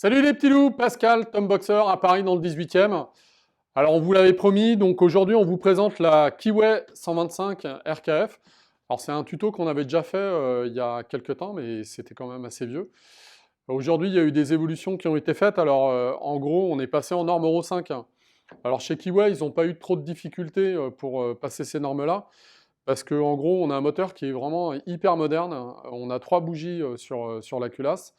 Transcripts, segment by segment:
Salut les petits loups, Pascal, Tom Boxer à Paris dans le 18e. Alors on vous l'avait promis, donc aujourd'hui on vous présente la Kiway 125 RKF. Alors c'est un tuto qu'on avait déjà fait il y a quelques temps, mais c'était quand même assez vieux. Aujourd'hui il y a eu des évolutions qui ont été faites. Alors en gros on est passé en norme Euro 5. Alors chez Kiway ils n'ont pas eu trop de difficultés pour passer ces normes-là. Parce qu'en gros, on a un moteur qui est vraiment hyper moderne. On a 3 bougies sur la culasse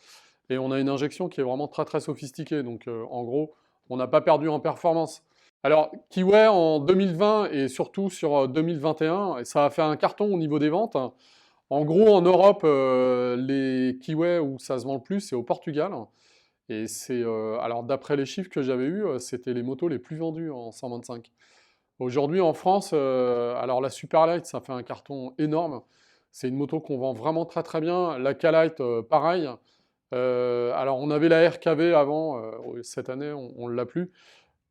et on a une injection qui est vraiment très très sophistiquée. Donc en gros, on n'a pas perdu en performance. Alors, Kiway en 2020 et surtout sur 2021, ça a fait un carton au niveau des ventes. En gros, en Europe, les Kiway où ça se vend le plus, c'est au Portugal. Et c'est, alors d'après les chiffres que j'avais eus, c'était les motos les plus vendues en 125. Aujourd'hui en France, alors la Superlight, ça fait un carton énorme. C'est une moto qu'on vend vraiment très très bien. La K-Light, pareil. Alors on avait la RKV avant, cette année on ne l'a plus.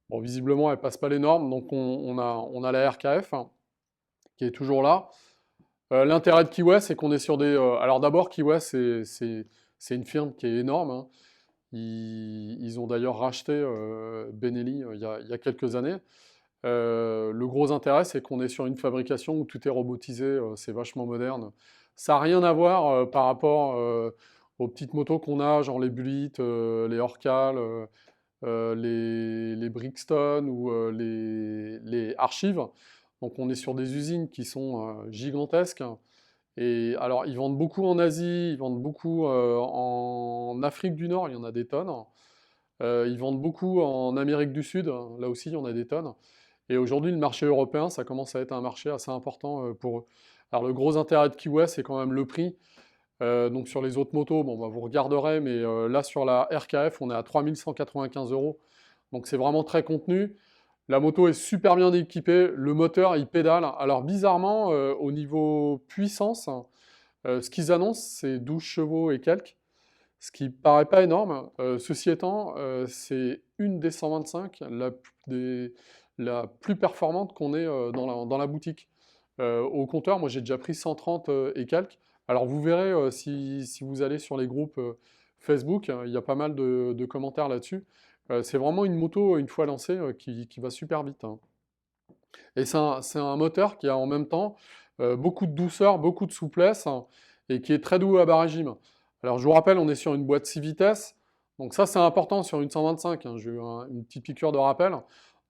Bon, visiblement elle passe pas les normes, donc on a la RKF hein, qui est toujours là. L'intérêt de Kiway, c'est qu'on est sur des... alors d'abord, Kiway, c'est une firme qui est énorme, hein. Ils ont d'ailleurs racheté Benelli il y a quelques années. Le gros intérêt, c'est qu'on est sur une fabrication où tout est robotisé, c'est vachement moderne. Ça n'a rien à voir par rapport aux petites motos qu'on a, genre les Bullitt, les Orcal, les Brixton ou les Archives. Donc on est sur des usines qui sont gigantesques. Et alors ils vendent beaucoup en Asie, ils vendent beaucoup en Afrique du Nord, il y en a des tonnes. Ils vendent beaucoup en Amérique du Sud, là aussi il y en a des tonnes. Et aujourd'hui, le marché européen, ça commence à être un marché assez important pour eux. Alors le gros intérêt de Kiway, c'est quand même le prix. Donc sur les autres motos, bon, bah, vous regarderez, mais là sur la RKF, on est à 3195 euros. Donc c'est vraiment très contenu. La moto est super bien équipée, le moteur il pédale. Alors bizarrement, au niveau puissance, ce qu'ils annoncent c'est 12 chevaux et quelques, ce qui paraît pas énorme. Ceci étant, c'est une des 125 la plus performante qu'on ait dans la boutique. Au compteur, moi j'ai déjà pris 130 et quelques. Alors vous verrez si vous allez sur les groupes Facebook, il y a pas mal de commentaires là-dessus. C'est vraiment une moto, une fois lancée, qui va super vite, hein. Et c'est un moteur qui a en même temps beaucoup de douceur, beaucoup de souplesse, hein, et qui est très doux à bas régime. Alors je vous rappelle, on est sur une boîte 6 vitesses, donc ça c'est important sur une 125, hein, j'ai eu une petite piqûre de rappel.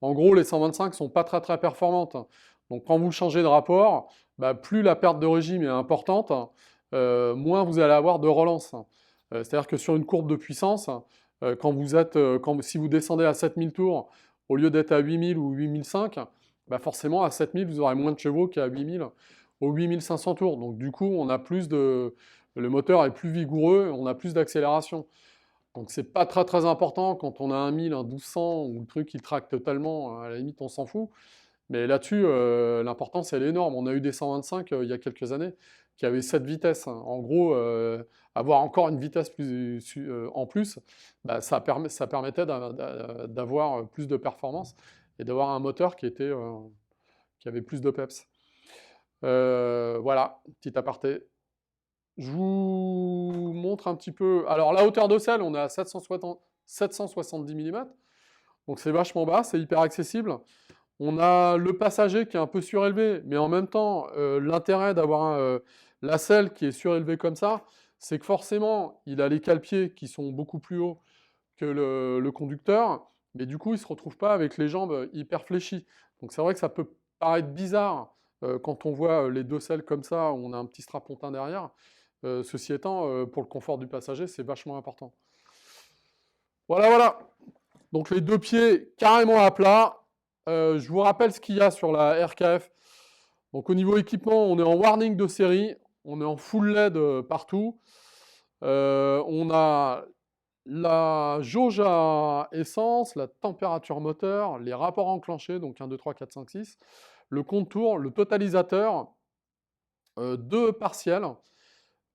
En gros, les 125 sont pas très très performantes. Donc quand vous changez de rapport, bah, plus la perte de régime est importante, moins vous allez avoir de relance. C'est-à-dire que sur une courbe de puissance, si vous descendez à 7000 tours, au lieu d'être à 8000 ou 8005, bah forcément à 7000 vous aurez moins de chevaux qu'à 8000 ou 8500 tours. Donc du coup, le moteur est plus vigoureux, on a plus d'accélération. Donc c'est pas très très important quand on a un 1000, un 1200 ou le truc il traque totalement, à la limite on s'en fout. Mais là-dessus, l'importance elle est énorme. On a eu des 125 il y a quelques années qui avaient 7 vitesses, hein. En gros, avoir encore une vitesse en plus, bah, ça permettait d'avoir plus de performance et d'avoir un moteur qui avait plus de peps. Voilà, petit aparté. Je vous montre un petit peu. Alors la hauteur de selle, on est à 770 mm, donc c'est vachement bas, c'est hyper accessible. On a le passager qui est un peu surélevé, mais en même temps, l'intérêt d'avoir la selle qui est surélevée comme ça, c'est que forcément, il a les cale-pieds qui sont beaucoup plus hauts que le conducteur, mais du coup, il ne se retrouve pas avec les jambes hyper fléchies. Donc c'est vrai que ça peut paraître bizarre quand on voit les deux selles comme ça, où on a un petit strapontin derrière. Ceci étant, pour le confort du passager, c'est vachement important. Voilà, voilà. Donc les deux pieds carrément à plat. Je vous rappelle ce qu'il y a sur la RKF. Donc au niveau équipement, on est en warning de série, on est en full LED partout. On a la jauge à essence, la température moteur, les rapports enclenchés, donc 1, 2, 3, 4, 5, 6, le contour, le totalisateur, deux partiels.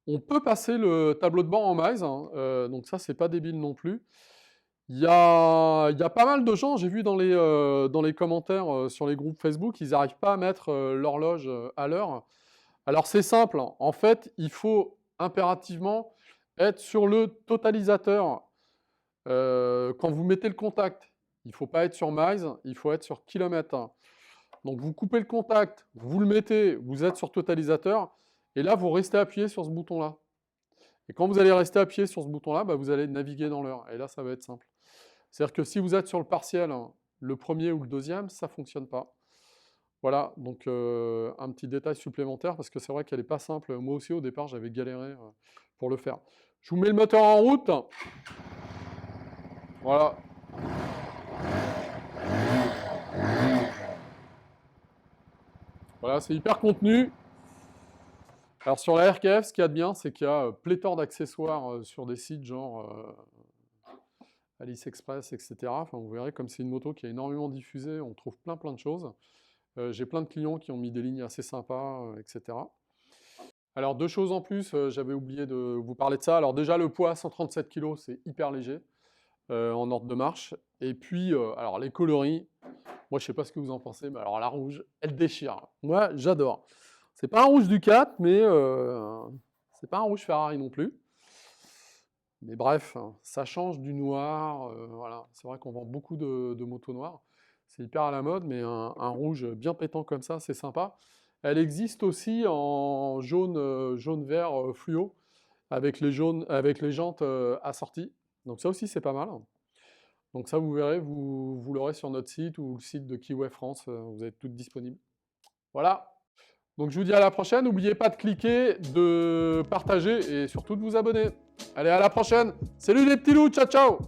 On peut passer le tableau de bord en miles, hein, donc ça c'est pas débile non plus. Il y a pas mal de gens, j'ai vu dans les commentaires sur les groupes Facebook, ils n'arrivent pas à mettre l'horloge à l'heure. Alors c'est simple, en fait, il faut impérativement être sur le totalisateur. Quand vous mettez le contact, il ne faut pas être sur miles, il faut être sur kilomètres. Donc vous coupez le contact, vous le mettez, vous êtes sur totalisateur, et là vous restez appuyé sur ce bouton-là. Et quand vous allez rester appuyé sur ce bouton-là, bah, vous allez naviguer dans l'heure. Et là, ça va être simple. C'est-à-dire que si vous êtes sur le partiel, hein, le premier ou le deuxième, ça ne fonctionne pas. Voilà, donc un petit détail supplémentaire, parce que c'est vrai qu'elle n'est pas simple. Moi aussi, au départ, j'avais galéré pour le faire. Je vous mets le moteur en route. Voilà. Voilà, c'est hyper contenu. Alors sur la RKF, ce qu'il y a de bien, c'est qu'il y a pléthore d'accessoires sur des sites genre Alice Express, etc. Enfin, vous verrez, comme c'est une moto qui est énormément diffusée, on trouve plein de choses. J'ai plein de clients qui ont mis des lignes assez sympas, etc. Alors deux choses en plus, j'avais oublié de vous parler de ça. Alors déjà le poids, 137 kg, c'est hyper léger en ordre de marche. Et puis, alors les coloris, moi je sais pas ce que vous en pensez, mais alors la rouge, elle déchire. Moi j'adore. C'est pas un rouge Ducat, mais c'est pas un rouge Ferrari non plus. Mais bref, ça change du noir. Voilà. C'est vrai qu'on vend beaucoup de motos noires. C'est hyper à la mode, mais un rouge bien pétant comme ça, c'est sympa. Elle existe aussi en jaune-vert fluo, avec les jantes assorties. Donc ça aussi, c'est pas mal. Donc ça, vous verrez, vous l'aurez sur notre site ou le site de Kiway France. Vous êtes toutes disponibles. Voilà. Donc je vous dis à la prochaine. N'oubliez pas de cliquer, de partager et surtout de vous abonner. Allez, à la prochaine. Salut les petits loups. Ciao, ciao.